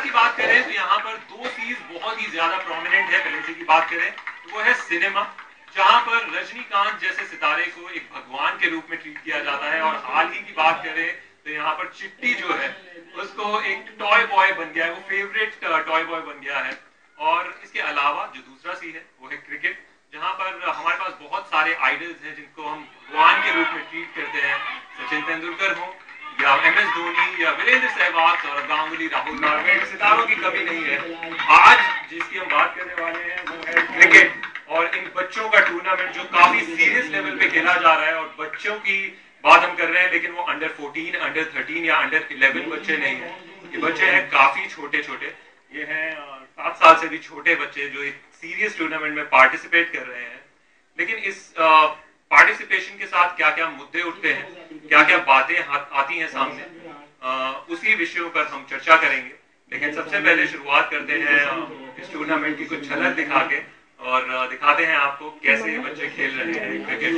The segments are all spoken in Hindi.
की बात करें तो यहाँ पर दो चीज बहुत ही ज्यादा प्रोमिनेंट है। पहले की बात करें तो वो है सिनेमा, जहां पर रजनीकांत जैसे सितारे को एक भगवान के रूप में ट्रीट किया जाता है। और हाल ही की बात करें तो यहाँ पर चिट्टी जो है उसको एक टॉय बॉय बन गया है, वो फेवरेट टॉय बॉय बन गया है। और इसके अलावा जो दूसरा सी है वो है क्रिकेट, जहां पर हमारे पास बहुत सारे आइडल्स हैं जिनको हम भगवान के रूप में ट्रीट करते हैं। सचिन तेंदुलकर हो या MS धोनी या वीरेंद्र सहवाग, सौरव गांगुली, राहुल द्रविड़, सितारों की कमी नहीं है। आज जिसकी हम बात करने वाले हैं वो है क्रिकेट और इन बच्चों का टूर्नामेंट जो काफी सीरियस लेवल पे खेला जा रहा है। और बच्चों की बात हम कर रहे हैं लेकिन वो अंडर 14, अंडर 13 या अंडर 11 बच्चे नहीं है। ये बच्चे हैं काफी छोटे छोटे, ये हैं 7 साल से भी छोटे बच्चे जो एक सीरियस टूर्नामेंट में पार्टिसिपेट कर रहे हैं। लेकिन इस पार्टिसिपेशन के साथ क्या क्या मुद्दे उठते हैं, क्या क्या बातें आती हैं सामने, उसी विषयों पर हम चर्चा करेंगे। लेकिन सबसे पहले शुरुआत करते हैं इस टूर्नामेंट की कुछ झलक दिखा के और दिखाते हैं आपको कैसे ये बच्चे खेल रहे हैं क्रिकेट।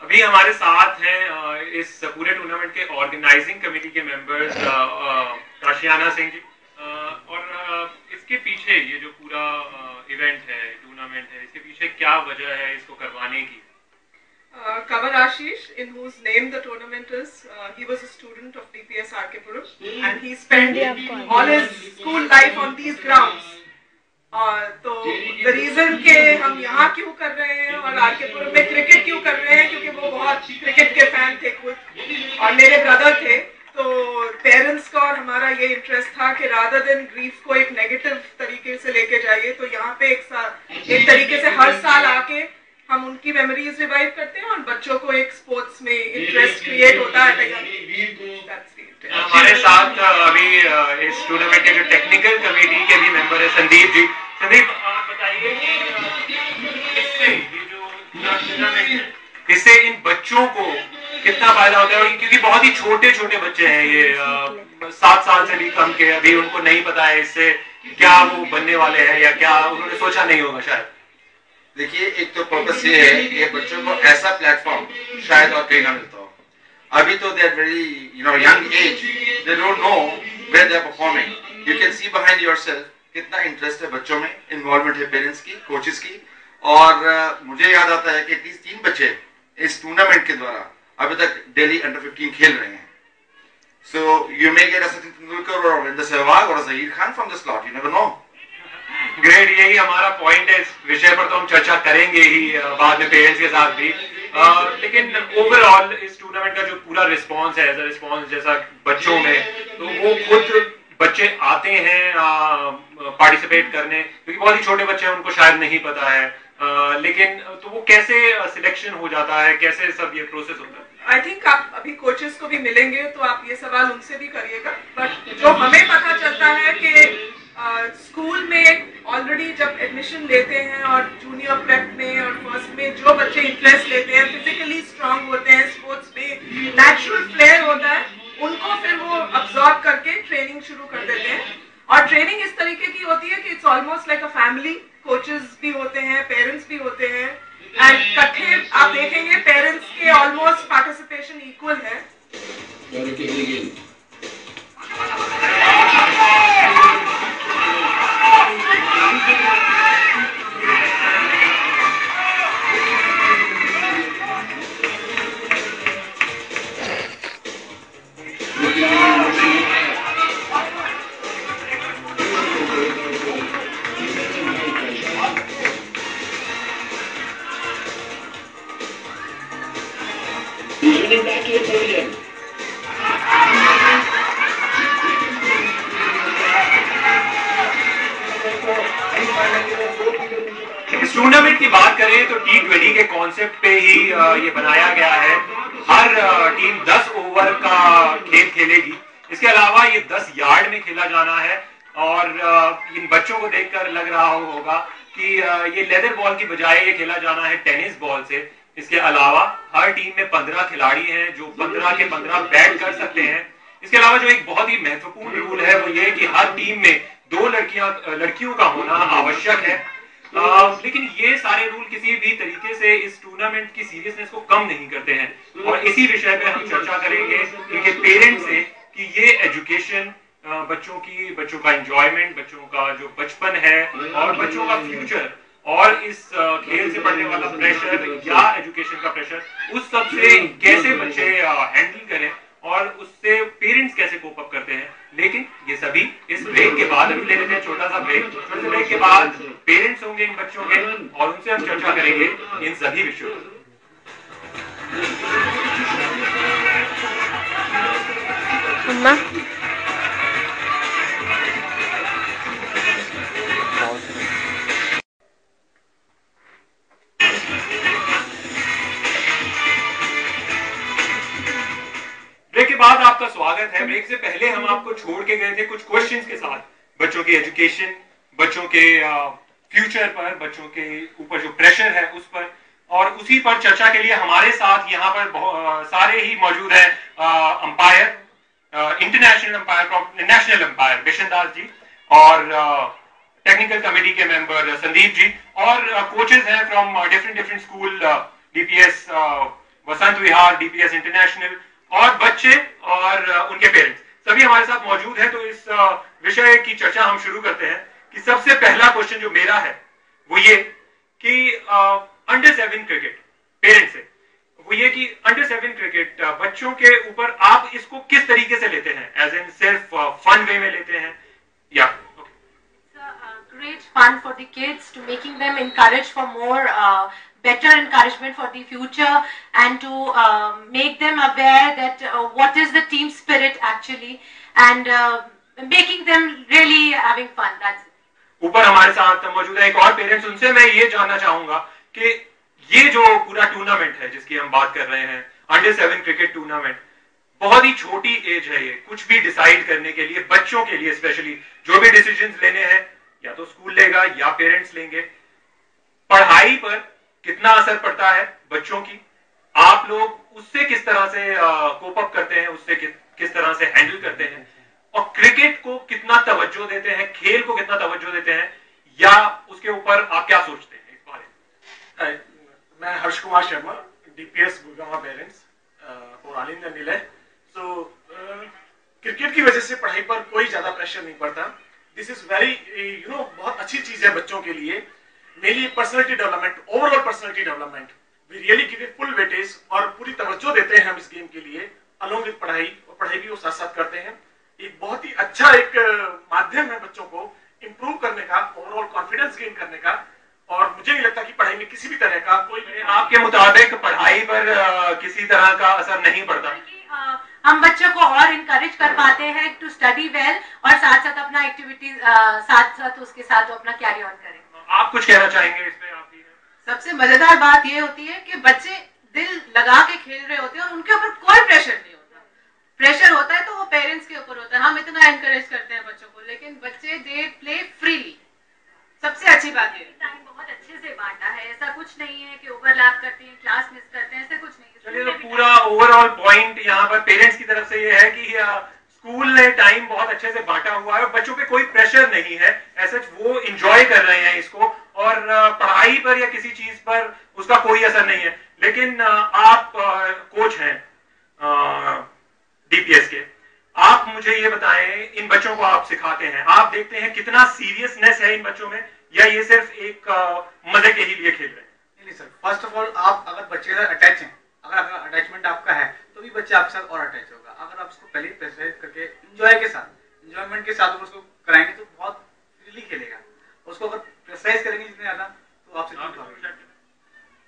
अभी हमारे साथ हैं इस पूरे टूर्नामेंट के ऑर्गेनाइजिंग कमेटी के मेंबर्स काशियाना सिंह जी। और इसके पीछे ये जो पूरा इवेंट है, टूर्नामेंट है, इसके पीछे क्या वजह है इसको करवाने की? Kavar Ashish, in whose name the tournament is, he was a student of DPS RK-Puram and he spent all his school life on these grounds. तो the reason के हम यहाँ क्यों कर रहे हैं और RK-Puram में क्रिकेट क्यों कर रहे हैं, क्योंकि वो बहुत क्रिकेट के फैन थे खुद और मेरे ब्रदर थे। तो पेरेंट्स का और हमारा ये इंटरेस्ट था कि रादर देन ग्रीफ को एक नेगेटिव तरीके से लेके जाइए, तो यहाँ पे एक तरीके से हर साल आके हम उनकी मेमोरीज रिवाइव करते हैं और बच्चों को एक स्पोर्ट्स में इंटरेस्ट क्रिएट होता है। हमारे साथ अभी इस टूर्नामेंट के जो टेक्निकल कमेटी के भी मेंबर है संदीप जी। संदीप, आप बताइए इससे ये जो टूर्नामेंट है इससे इन बच्चों को कितना फायदा होता है? क्योंकि बहुत ही छोटे छोटे बच्चे हैं ये 7 साल से भी कम के, अभी उनको नहीं पता है इससे क्या वो बनने वाले हैं या क्या उन्होंने सोचा नहीं होगा शायद। देखिए, एक तो पर्पस ये है कि बच्चों को ऐसा प्लेटफॉर्म शायद और कहीं ना मिलता हो। अभी तो they are very young age, they don't know where they are performing. You can see behind yourself कितना इंटरेस्ट है बच्चों में, इन्वॉल्वमेंट है पेरेंट्स की, कोचेस की। और मुझे याद आता है कि एटलीस्ट 3 बच्चे इस टूर्नामेंट के द्वारा अभी तक दिल्ली अंडर 15 खेल रहे हैं। So you may get a Sachin Tendulkar और वीरेंद्र सहवाग और Zaheer Khan from the slot, you never know. Great, यही हमारा पॉइंट है। इस विषय पर तो हम चर्चा करेंगे ही बाद में पेरेंट्स के साथ भी। लेकिन ओवरऑल इस टूर्नामेंट का जो पूरा रिस्पांस है, एज रिस्पांस जैसा बच्चों में, तो वो खुद बच्चे आते हैं पार्टिसिपेट करने, क्योंकि बहुत ही छोटे बच्चे हैं, उनको शायद नहीं पता है। लेकिन तो वो कैसे सिलेक्शन हो जाता है, कैसे सब ये प्रोसेस होता है? आई थिंक आप अभी कोचेस को भी मिलेंगे तो आप ये सवाल उनसे भी करिएगा। बट जो हमें पता चलता है कि स्कूल में ऑलरेडी जब एडमिशन लेते हैं और जूनियर प्रेप में और फर्स्ट में जो बच्चे इंटरेस्ट लेते हैं, फिजिकली स्ट्रांग होते हैं, स्पोर्ट्स में नेचुरल फ्लेयर होता है, उनको फिर वो अब्सॉर्ब करके ट्रेनिंग शुरू कर देते हैं। और ट्रेनिंग इस तरीके की होती है कि it's almost like a family. Coaches भी होते हैं, पेरेंट्स भी होते हैं एंड इकट्ठे आप देखेंगे पेरेंट्स के ऑलमोस्ट पार्टिसिपेशन इक्वल है। इस टूर्नामेंट की बात करें तो T20 के कॉन्सेप्ट पे ही ये बनाया गया है, हर टीम 10 ओवर का खेल खेलेगी। इसके अलावा ये 10 यार्ड में खेला जाना है और इन बच्चों को देखकर लग रहा होगा कि ये लेदर बॉल की बजाय ये खेला जाना है टेनिस बॉल से। इसके अलावा हर टीम में 15 खिलाड़ी हैं जो 15 के 15 बैट कर सकते हैं। इसके अलावा जो एक बहुत ही महत्वपूर्ण रूल है वो ये कि हर टीम में 2 लड़कियों का होना आवश्यक है। लेकिन ये सारे रूल किसी भी तरीके से इस टूर्नामेंट की सीरियसनेस को कम नहीं करते हैं और इसी विषय पे हम चर्चा करेंगे इनके पेरेंट्स से कि ये एजुकेशन बच्चों का एंजॉयमेंट, बच्चों का जो बचपन है और बच्चों का फ्यूचर और इस खेल से पड़ने वाला प्रेशर या एजुकेशन का प्रेशर, उस सब से कैसे बच्चे हैंडल करें और उससे पेरेंट्स कैसे कोप अप करते हैं। लेकिन ये सभी इस ब्रेक के बाद, अभी ले लेते हैं छोटा सा ब्रेक, छोटे से ब्रेक के बाद पेरेंट्स होंगे इन बच्चों के और उनसे हम चर्चा करेंगे इन सभी विषयों पर। ब्रेक के बाद आपका स्वागत है। ब्रेक से पहले हम आपको छोड़ के गए थे कुछ क्वेश्चंस के साथ, बच्चों की एजुकेशन, बच्चों के फ्यूचर पर, बच्चों के ऊपर जो प्रेशर है उस पर, और उसी पर चर्चा के लिए हमारे साथ यहाँ पर सारे ही मौजूद हैं umpire, international umpire, national umpire Bishan Das ji और टेक्निकल कमेटी के मेंबर संदीप जी, और कोचेस हैं from different school, DPS Vasant Vihar, DPS international, और बच्चे और उनके पेरेंट्स सभी हमारे साथ मौजूद हैं। तो इस विषय की चर्चा हम शुरू करते हैं कि सबसे पहला क्वेश्चन जो मेरा है वो ये कि अंडर 7 क्रिकेट पेरेंट्स से वो ये कि अंडर 7 क्रिकेट बच्चों के ऊपर आप इसको किस तरीके से लेते हैं? एज इन सिर्फ फन वे में लेते हैं या great fun for the kids, to making them encourage for more better encouragement for the future, and to make them aware that what is the team spirit actually, and making them really having fun. That's it. ऊपर हमारे साथ मौजूद है एक और पेरेंट्स, उनसे मैं ये जानना चाहूंगा कि ये जो पूरा टूर्नामेंट है जिसकी हम बात कर रहे हैं, अंडर 7 क्रिकेट टूर्नामेंट, बहुत ही छोटी एज है ये कुछ भी डिसाइड करने के लिए, बच्चों के लिए स्पेशली जो भी डिसीजंस लेने हैं या तो स्कूल लेगा या पेरेंट्स लेंगे। पढ़ाई पर कितना असर पड़ता है बच्चों की, आप लोग उससे किस तरह से कोप अप करते हैं, उससे किस तरह से हैंडल करते हैं, और क्रिकेट को कितना तवज्जो देते हैं, खेल को कितना तवज्जो देते हैं, या उसके ऊपर आप क्या सोचते हैं इस बारे में? मैं हर्ष कुमार शर्मा, डीपीएस गुड़गांव पेरेंट्स और आलिंद निलय। सो क्रिकेट की वजह से पढ़ाई पर कोई ज्यादा प्रेशर नहीं पड़ता। दिस इज वेरी बहुत अच्छी चीज है बच्चों के लिए। Mainly personality development, overall personality development, we really give it full weightage और पूरी तवज्जो देते हैं हम इस गेम के लिए, अलोंग विद पढ़ाई, और पढ़ाई भी वो साथ साथ करते हैं। एक बहुत ही अच्छा एक माध्यम है बच्चों को इंप्रूव करने का, ओवरऑल कॉन्फिडेंस गेन करने का, और मुझे नहीं लगता कि पढ़ाई में किसी भी तरह का कोई, आपके मुताबिक पढ़ाई पर किसी तरह का असर नहीं पड़ता? हम बच्चों को और इनकरेज कर पाते हैं टू स्टडी वेल, और साथ साथ अपना एक्टिविटीज साथ साथ उसके साथ अपना कैरी ऑन करें। आप कुछ कहना चाहेंगे इसमें? आप सबसे मजेदार बात ये होती है कि बच्चे दिल लगा के खेल रहे होते हैं और उनके ऊपर कोई प्रेशर नहीं होता। प्रेशर होता है तो वो पेरेंट्स के ऊपर होता है। हम इतना एनकरेज करते हैं बच्चों को, लेकिन बच्चे दे प्ले फ्रीली। सबसे अच्छी बात है टाइम बहुत अच्छे से बांटा है, ऐसा कुछ नहीं है कि ओवरलैप करते हैं, क्लास मिस करते हैं, ऐसा कुछ नहीं है। चलिए, तो पूरा ओवरऑल पॉइंट यहाँ पर पेरेंट्स की तरफ से ये है कि स्कूल ने टाइम बहुत अच्छे से बांटा हुआ है, बच्चों पे कोई प्रेशर नहीं है, ऐसा वो एंजॉय कर रहे हैं इसको, और पढ़ाई पर या किसी चीज पर उसका कोई असर नहीं है। लेकिन आप कोच हैं डीपीएस के, आप मुझे ये बताएं, इन बच्चों को आप सिखाते हैं, आप देखते हैं कितना सीरियसनेस है इन बच्चों में, या ये सिर्फ एक मजे के ही लिए खेल रहे हैं? नहीं सर, फर्स्ट ऑफ ऑल आप अगर बच्चे के साथ अटैच हैं, अगर आपका अटैचमेंट आपका है तो भी बच्चा आपके साथ और अटैच होगा। अगर आप उसको पहले प्रेशराइज करके एंजॉयमेंट के साथ उसको कराएंगे तो बहुत फ्रीली खेलेगा। उसको अगर प्रेशराइज करेंगे जितने ज्यादा तो आपसे दूर भागेगा।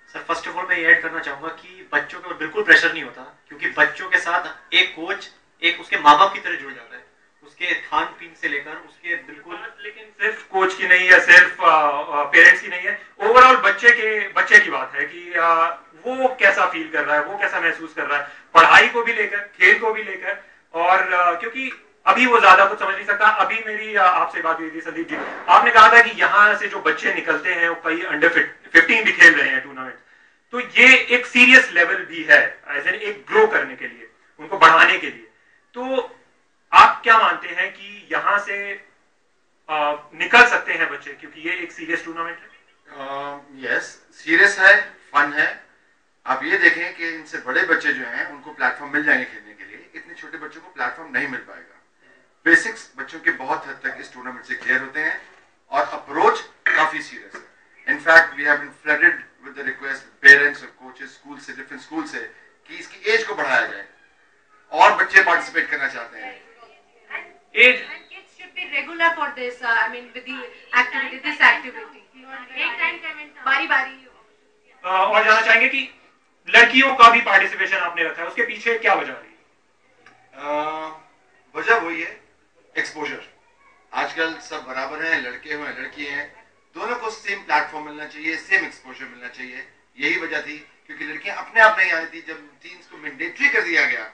सर, फर्स्ट ऑफ ऑल मैं ये ऐड करना चाहूंगा कि बच्चों के ऊपर बिल्कुल प्रेशर नहीं होता, क्योंकि बच्चों के साथ एक कोच एक उसके माँ बाप की तरह जुड़ जाता है, उसके खान पीन से लेकर उसके बिल्कुल। लेकिन सिर्फ कोच की नहीं है, सिर्फ पेरेंट्स की नहीं है, ओवरऑल बच्चे की बात है कि वो कैसा फील कर रहा है, वो कैसा महसूस कर रहा है, पढ़ाई को भी लेकर, खेल को भी लेकर। और क्योंकि अभी वो ज्यादा कुछ समझ नहीं सकता। अभी मेरी आपसे बात हुई थी संदीप जी, आपने कहा था कि यहाँ से जो बच्चे निकलते हैं वो कई अंडर 15 भी खेल रहे हैं टूर्नामेंट, तो ये एक सीरियस लेवल भी है एज एन एक ग्रो करने के लिए, उनको बढ़ाने के लिए। तो आप क्या मानते हैं कि यहाँ से निकल सकते हैं बच्चे, क्योंकि ये एक सीरियस टूर्नामेंट है? यस, सीरियस है, फन है। आप ये देखें कि इनसे बड़े बच्चे जो हैं उनको प्लेटफॉर्म मिल जाएंगे खेलने के लिए, इतने छोटे बच्चों को प्लेटफॉर्म नहीं मिल पाएगा। बेसिक्स बच्चों के बहुत हद तक इस टूर्नामेंट से क्लियर होते हैं और अप्रोच काफी सीरियस है। In fact we have been flooded with the request parents और कोचेस स्कूल से, डिफरेंट स्कूल से, कि इसकी एज को बढ़ाया जाए और बच्चे पार्टिसिपेट करना चाहते हैं। As kids should be regular for this, I mean with the activity, this activity. बारी-बारी। और जानना चाहेंगे कि लड़कियों का भी पार्टिसिपेशन आपने रखा है, उसके पीछे क्या वजह रही है? वजह वही है, एक्सपोजर। आजकल सब बराबर हैं, लड़के हो लड़की हैं, दोनों को सेम प्लेटफॉर्म मिलना चाहिए, सेम एक्सपोजर मिलना चाहिए। यही वजह थी, क्योंकि लड़कियां अपने आप नहीं आ रही थी। जब टीम्स को मैंडेटरी कर दिया गया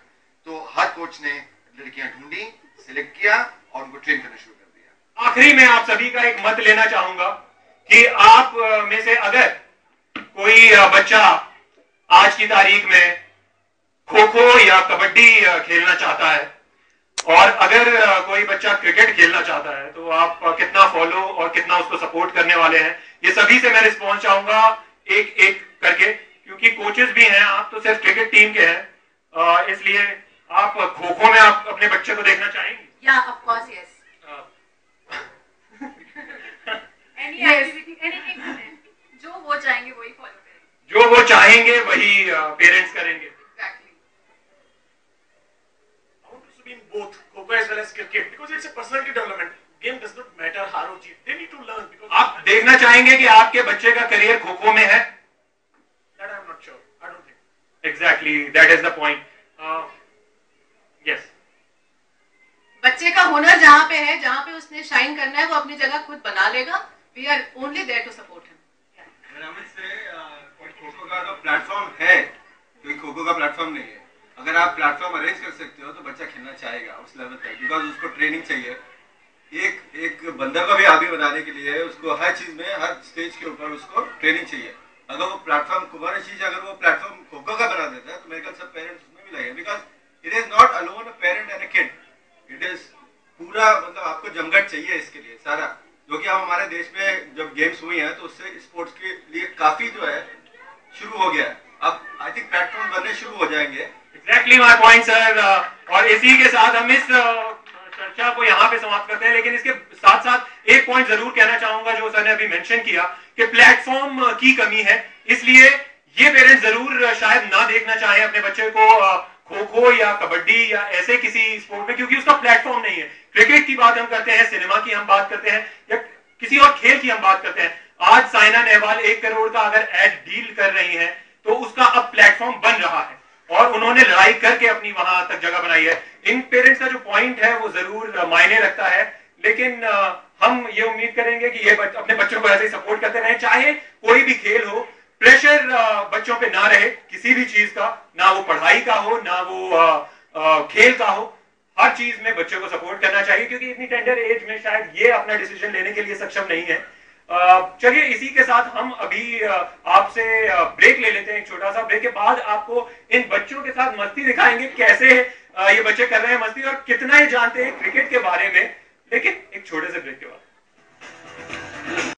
तो हर कोच ने लड़कियां ढूंढी, सिलेक्ट किया और उनको ट्रेन करना शुरू कर दिया। आखिरी में आप सभी का एक मत लेना चाहूंगा कि आप में से अगर कोई बच्चा आज की तारीख में खो खो या कबड्डी खेलना चाहता है और अगर कोई बच्चा क्रिकेट खेलना चाहता है, तो आप कितना फॉलो और कितना उसको सपोर्ट करने वाले हैं, ये सभी से मैं रिस्पॉन्स चाहूंगा एक एक करके, क्योंकि कोचेस भी हैं, आप तो सिर्फ क्रिकेट टीम के हैं, इसलिए आप खो खो में आप अपने बच्चे को देखना चाहेंगे? Yeah, of course, yes. Any activity, anything. जो वो चाहेंगे वही फॉलो करेंगे, जो वो चाहेंगे वही पेरेंट्स करेंगे। Exactly. I want to be in both Kho-Kho as well as cricket because it's a personality development. Game does not matter हार or Jeet. They need to learn because आप देखना चाहेंगे कि आपके बच्चे का करियर खो खो में है? that I am not sure. I don't think. Exactly, that is the point. Yes. बच्चे का हुनर जहाँ पे है, जहाँ पे उसने शाइन करना है, वो अपनी जगह खुद बना लेगा। We are only there to support him. Kho-kho का जो प्लेटफॉर्म है, क्योंकि खो-खो का प्लेटफॉर्म नहीं है, अगर आप प्लेटफॉर्म अरेंज कर सकते हो तो बच्चा खेलना चाहेगा उस लेवल तक, बिकॉज उसको ट्रेनिंग चाहिए। एक बंदर को भी आदमी बनाने के लिए उसको हर चीज में, हर स्टेज के ऊपर उसको ट्रेनिंग चाहिए। अगर वो प्लेटफॉर्म कुमार चीज अगर वो प्लेटफॉर्म खो-खो का बना देता है तो मेरे ख्याल सब पेरेंट्स उसमें भी लगेंगे, because it is not alone a parent and a kid, it is पूरा, मतलब आपको जमघट चाहिए इसके लिए सारा, जो कि अब हमारे देश में जब गेम्स हुई हैं तो उससे स्पोर्ट्स के लिए काफी जो है शुरू हो गया है। अब आई थिंक प्लेटफॉर्म बनने शुरू हो जाएंगे। Exactly my point, sir. और इसी के साथ हम इस चर्चा को यहाँ पे समाप्त करते हैं, लेकिन इसके साथ साथ एक पॉइंट जरूर कहना चाहूंगा जो सर ने अभी मेंशन किया कि प्लेटफॉर्म की कमी है, इसलिए ये पेरेंट्स जरूर शायद ना देखना चाहें अपने बच्चे को खो खो या कबड्डी या ऐसे किसी स्पोर्ट में, क्योंकि उसका प्लेटफॉर्म नहीं है। क्रिकेट की बात हम करते हैं, सिनेमा की हम बात करते हैं, या किसी और खेल की हम बात करते हैं। आज साइना नेहवाल 1 करोड़ का अगर एड डील कर रही है तो उसका अब प्लेटफॉर्म बन रहा है और उन्होंने लड़ाई करके अपनी वहां तक जगह बनाई है। इन पेरेंट्स का जो पॉइंट है वो जरूर मायने रखता है, लेकिन हम ये उम्मीद करेंगे कि ये अपने बच्चों को ऐसे ही सपोर्ट करते रहें, चाहे कोई भी खेल हो। प्रेशर बच्चों पे ना रहे किसी भी चीज का, ना वो पढ़ाई का हो, ना वो खेल का हो, हर चीज में बच्चों को सपोर्ट करना चाहिए, क्योंकि इतनी टेंडर एज में शायद ये अपना डिसीजन लेने के लिए सक्षम नहीं है। चलिए इसी के साथ हम अभी आपसे ब्रेक ले लेते हैं, एक छोटा सा ब्रेक के बाद आपको इन बच्चों के साथ मस्ती दिखाएंगे, कैसे ये बच्चे कर रहे हैं मस्ती और कितना ये जानते हैं क्रिकेट के बारे में, लेकिन एक छोटे से ब्रेक के बाद।